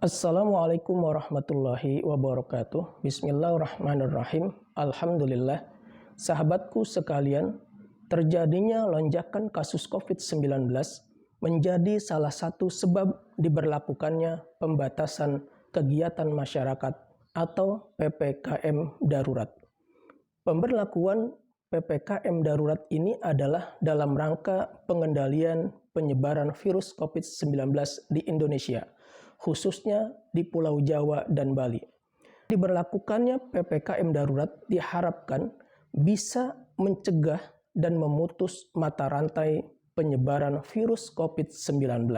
Assalamualaikum warahmatullahi wabarakatuh. Bismillahirrahmanirrahim. Alhamdulillah. Sahabatku sekalian, terjadinya lonjakan kasus COVID-19 menjadi salah satu sebab diberlakukannya pembatasan kegiatan masyarakat atau PPKM darurat. Pemberlakuan PPKM darurat ini adalah dalam rangka pengendalian penyebaran virus COVID-19 di Indonesia, khususnya di Pulau Jawa dan Bali. Diberlakukannya PPKM darurat diharapkan bisa mencegah dan memutus mata rantai penyebaran virus COVID-19.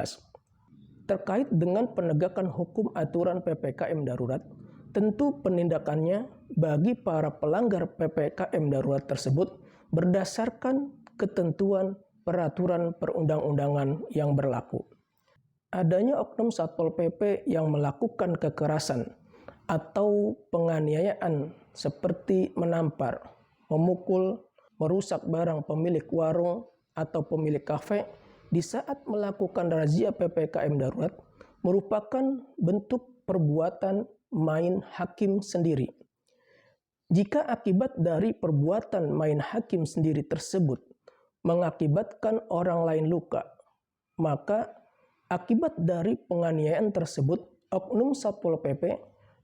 Terkait dengan penegakan hukum aturan PPKM darurat, tentu penindakannya bagi para pelanggar PPKM darurat tersebut berdasarkan ketentuan peraturan perundang-undangan yang berlaku. Adanya oknum Satpol PP yang melakukan kekerasan atau penganiayaan seperti menampar, memukul, merusak barang pemilik warung atau pemilik kafe di saat melakukan razia PPKM darurat merupakan bentuk perbuatan main hakim sendiri. Jika akibat dari perbuatan main hakim sendiri tersebut mengakibatkan orang lain luka, maka akibat dari penganiayaan tersebut, oknum Satpol PP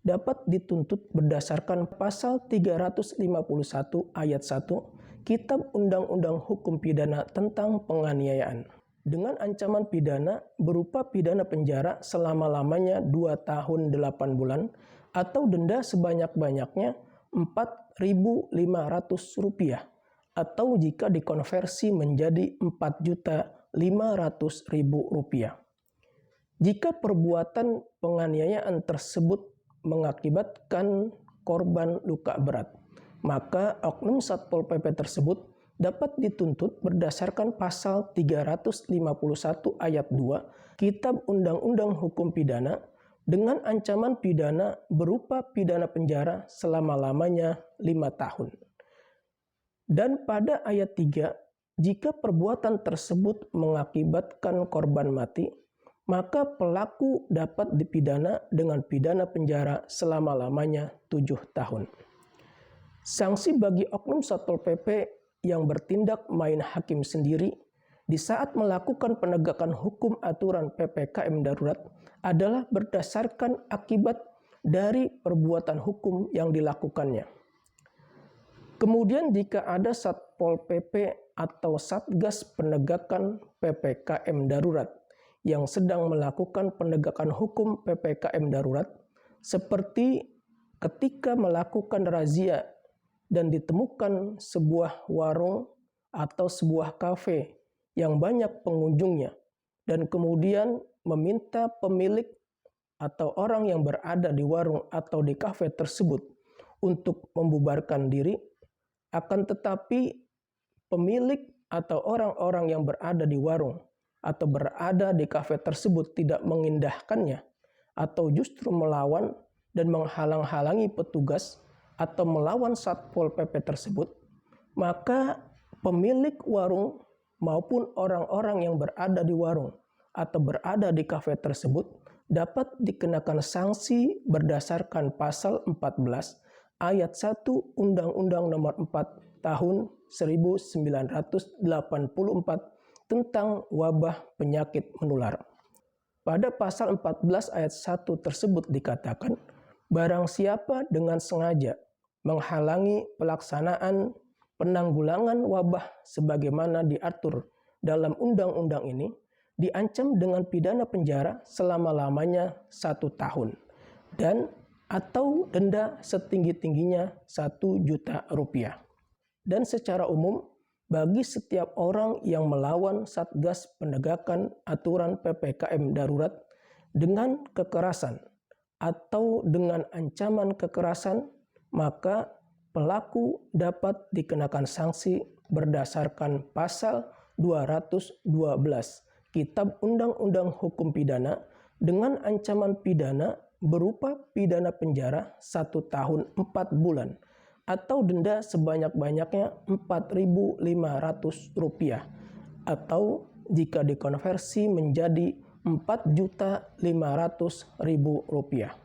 dapat dituntut berdasarkan pasal 351 ayat 1 Kitab Undang-Undang Hukum Pidana tentang penganiayaan dengan ancaman pidana berupa pidana penjara selama-lamanya 2 tahun 8 bulan atau denda sebanyak-banyaknya Rp4.500 atau jika dikonversi menjadi Rp4.500.000. Jika perbuatan penganiayaan tersebut mengakibatkan korban luka berat, maka oknum Satpol PP tersebut dapat dituntut berdasarkan pasal 351 ayat 2 Kitab Undang-Undang Hukum Pidana dengan ancaman pidana berupa pidana penjara selama-lamanya 5 tahun. Dan pada ayat 3, jika perbuatan tersebut mengakibatkan korban mati, maka pelaku dapat dipidana dengan pidana penjara selama-lamanya 7 tahun. Sanksi bagi oknum Satpol PP yang bertindak main hakim sendiri di saat melakukan penegakan hukum aturan PPKM darurat adalah berdasarkan akibat dari perbuatan hukum yang dilakukannya. Kemudian jika ada Satpol PP atau Satgas penegakan PPKM darurat yang sedang melakukan penegakan hukum PPKM darurat, seperti ketika melakukan razia dan ditemukan sebuah warung atau sebuah kafe yang banyak pengunjungnya dan kemudian meminta pemilik atau orang yang berada di warung atau di kafe tersebut untuk membubarkan diri, akan tetapi pemilik atau orang-orang yang berada di warung atau berada di kafe tersebut tidak mengindahkannya atau justru melawan dan menghalang-halangi petugas atau melawan Satpol PP tersebut, maka pemilik warung maupun orang-orang yang berada di warung atau berada di kafe tersebut dapat dikenakan sanksi berdasarkan pasal 14 ayat 1 Undang-Undang Nomor 4 Tahun 1984 tentang wabah penyakit menular. Pada pasal 14 ayat 1 tersebut dikatakan, barang siapa dengan sengaja menghalangi pelaksanaan penanggulangan wabah sebagaimana diatur dalam undang-undang ini, diancam dengan pidana penjara selama-lamanya 1 tahun dan atau denda setinggi-tingginya Rp1.000.000. Dan secara umum, bagi setiap orang yang melawan Satgas penegakan aturan PPKM darurat dengan kekerasan atau dengan ancaman kekerasan, maka pelaku dapat dikenakan sanksi berdasarkan pasal 212 Kitab Undang-Undang Hukum Pidana dengan ancaman pidana berupa pidana penjara 1 tahun 4 bulan atau denda sebanyak-banyaknya Rp4.500 atau jika dikonversi menjadi Rp4.500.000.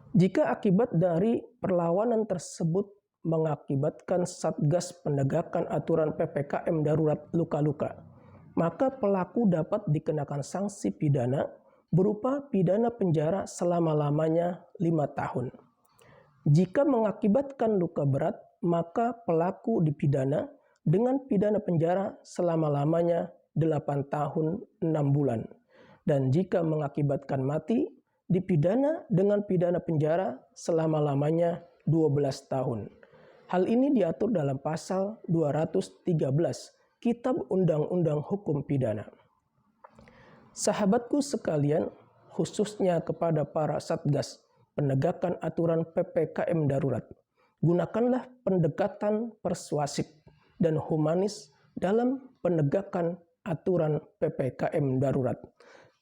Jika akibat dari perlawanan tersebut mengakibatkan Satgas Penegakan Aturan PPKM Darurat luka-luka, maka pelaku dapat dikenakan sanksi pidana berupa pidana penjara selama-lamanya 5 tahun. Jika mengakibatkan luka berat, maka pelaku dipidana dengan pidana penjara selama-lamanya 8 tahun 6 bulan. Dan jika mengakibatkan mati, dipidana dengan pidana penjara selama-lamanya 12 tahun. Hal ini diatur dalam pasal 213 Kitab Undang-Undang Hukum Pidana. Sahabatku sekalian, khususnya kepada para Satgas Penegakan Aturan PPKM Darurat, gunakanlah pendekatan persuasif dan humanis dalam penegakan aturan PPKM Darurat.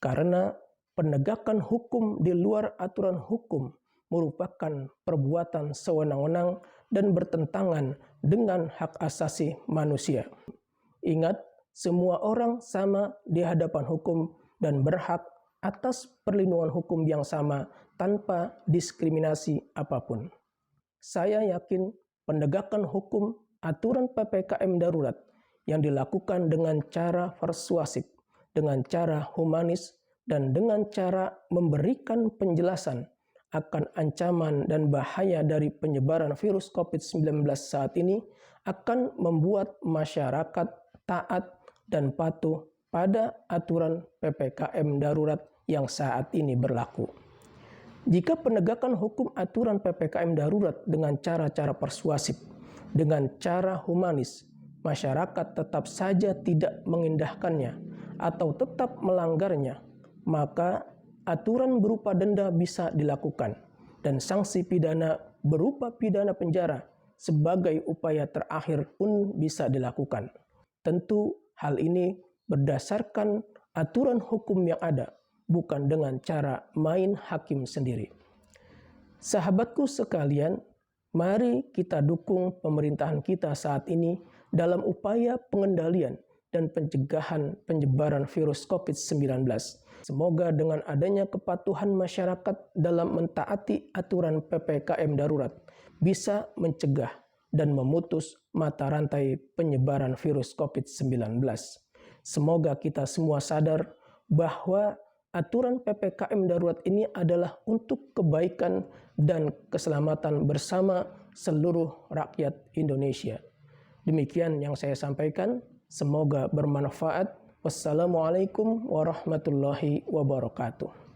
Karena penegakan hukum di luar aturan hukum merupakan perbuatan sewenang-wenang dan bertentangan dengan hak asasi manusia. Ingat, semua orang sama di hadapan hukum dan berhak atas perlindungan hukum yang sama tanpa diskriminasi apapun. Saya yakin penegakan hukum aturan PPKM Darurat yang dilakukan dengan cara persuasif, dengan cara humanis, dan dengan cara memberikan penjelasan akan ancaman dan bahaya dari penyebaran virus COVID-19 saat ini akan membuat masyarakat taat dan patuh pada aturan PPKM Darurat yang saat ini berlaku. Jika penegakan hukum aturan PPKM Darurat dengan cara-cara persuasif, dengan cara humanis, masyarakat tetap saja tidak mengindahkannya atau tetap melanggarnya, maka aturan berupa denda bisa dilakukan dan sanksi pidana berupa pidana penjara sebagai upaya terakhir pun bisa dilakukan. Tentu hal ini berdasarkan aturan hukum yang ada, bukan dengan cara main hakim sendiri. Sahabatku sekalian, mari kita dukung pemerintahan kita saat ini dalam upaya pengendalian dan pencegahan penyebaran virus COVID-19. Semoga dengan adanya kepatuhan masyarakat dalam mentaati aturan PPKM Darurat bisa mencegah dan memutus mata rantai penyebaran virus COVID-19. Semoga kita semua sadar bahwa aturan PPKM Darurat ini adalah untuk kebaikan dan keselamatan bersama seluruh rakyat Indonesia. Demikian yang saya sampaikan, semoga bermanfaat. Wassalamualaikum warahmatullahi wabarakatuh.